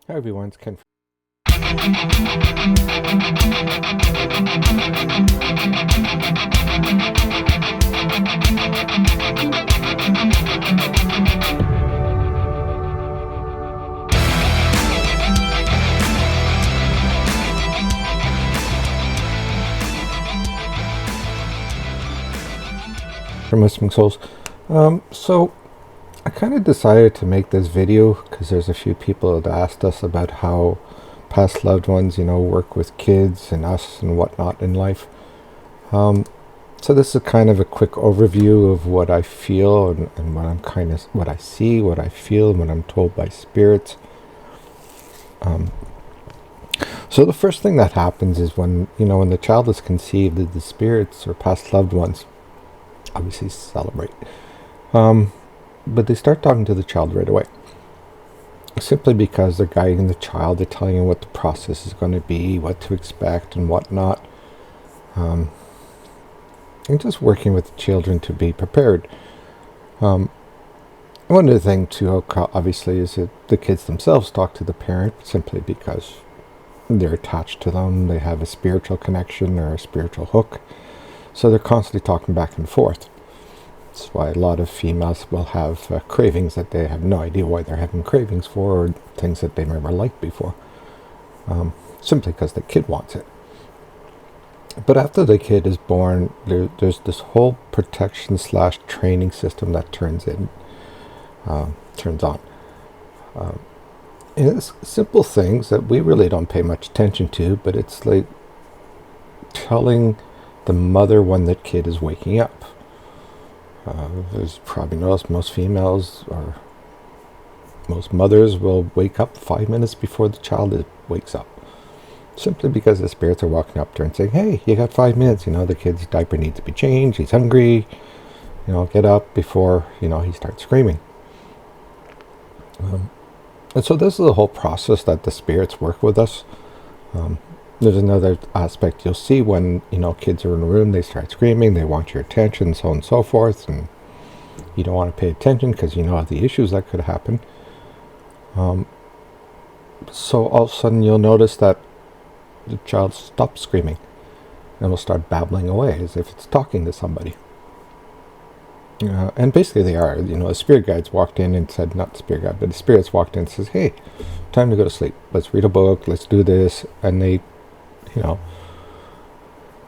Hi everyone, it's Ken. From Listening Souls. So I kind of decided to make this video because there's a few people that asked us about how past loved ones, work with kids and us and whatnot in life. So this is kind of a quick overview of what I feel and what I see, what I feel, and what I'm told by spirits. So the first thing that happens is when the child is conceived, the spirits or past loved ones obviously celebrate. But they start talking to the child right away. Simply because they're guiding the child, they're telling him what the process is going to be, what to expect and whatnot. And just working with the children to be prepared. One other thing too, obviously, is that the kids themselves talk to the parent simply because they're attached to them, they have a spiritual connection or a spiritual hook. So they're constantly talking back and forth. That's why a lot of females will have cravings that they have no idea why they're having cravings for, or things that they never liked before. Simply because the kid wants it. But after the kid is born, there's this whole protection / training system that turns on. And it's simple things that we really don't pay much attention to, but it's like telling the mother when that kid is waking up. There's probably noticed most females or most mothers will wake up 5 minutes before the child wakes up. Simply because the spirits are walking up to her and saying, hey, you got 5 minutes, the kid's diaper needs to be changed, he's hungry, get up before, he starts screaming. And so this is the whole process that the spirits work with us. There's another aspect you'll see when, kids are in a room, they start screaming, they want your attention, so on and so forth, and you don't want to pay attention because you know the issues that could happen. So all of a sudden you'll notice that the child stops screaming and will start babbling away as if it's talking to somebody. And basically they are, the spirit guides walked in and said, not the spirit guide, but the spirits walked in and says, hey, time to go to sleep. Let's read a book, let's do this. And they,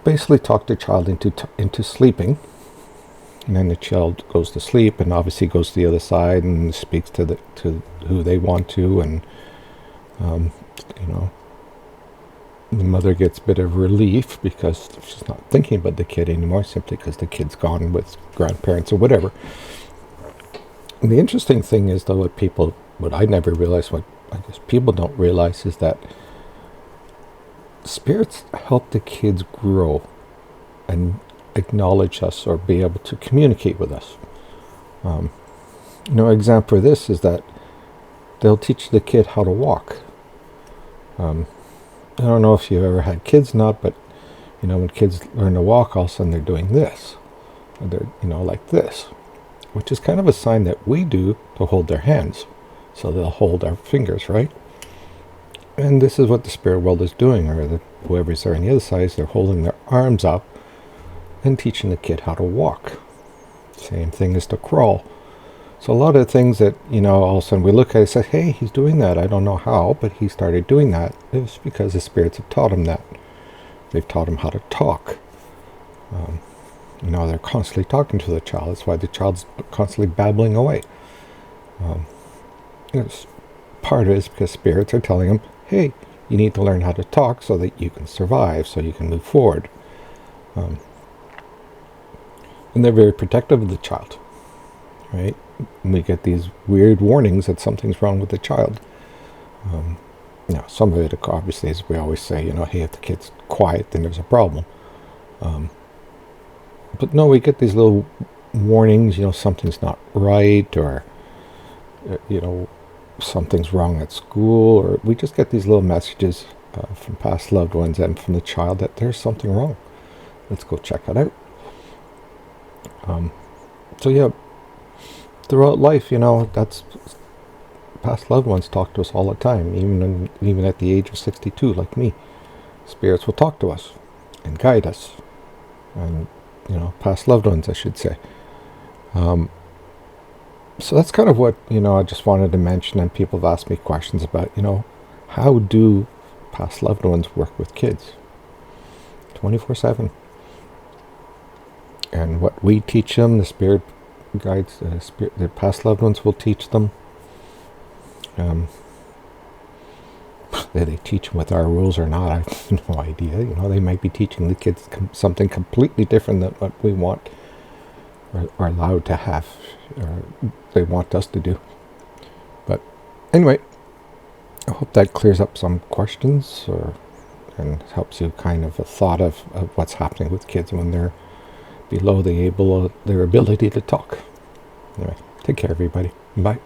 basically talk the child into sleeping. And then the child goes to sleep and obviously goes to the other side and speaks to who they want to. And, the mother gets a bit of relief because she's not thinking about the kid anymore, simply because the kid's gone with grandparents or whatever. And the interesting thing is, though, what I never realized, what I guess people don't realize, is that spirits help the kids grow and acknowledge us or be able to communicate with us. An example for this is that they'll teach the kid how to walk. I don't know if you've ever had kids or not, but when kids learn to walk, all of a sudden they're doing this. Or they're, like this, which is kind of a sign that we do to hold their hands. So they'll hold our fingers, right? And this is what the spirit world is doing, or whoever's there on the other side is they're holding their arms up and teaching the kid how to walk. Same thing as to crawl. So a lot of the things that, all of a sudden we look at it and say, hey, he's doing that. I don't know how, but he started doing that. It was because the spirits have taught him that. They've taught him how to talk. They're constantly talking to the child. That's why the child's constantly babbling away. Part of it is because spirits are telling him, hey, you need to learn how to talk so that you can survive, so you can move forward. And they're very protective of the child, right? We get these weird warnings that something's wrong with the child. Some of it obviously is, we always say, hey, if the kid's quiet, then there's a problem. But no, we get these little warnings, something's not right, or, something's wrong at school, or we just get these little messages from past loved ones and from the child that there's something wrong. Let's go check it out. So yeah, throughout life, that's past loved ones talk to us all the time, even at the age of 62, like me. Spirits will talk to us and guide us, and past loved ones, I should say. So that's kind of what I just wanted to mention, and people have asked me questions about how do past loved ones work with kids 24/7, and what we teach them, the spirit guides, the past loved ones will teach them. They teach them with our rules or not, I have no idea. They might be teaching the kids something completely different than what we want or are allowed to have, or they want us to do. But anyway, I hope that clears up some questions, and helps you kind of a thought of what's happening with kids when they're below their ability to talk. Anyway, take care, everybody. Bye.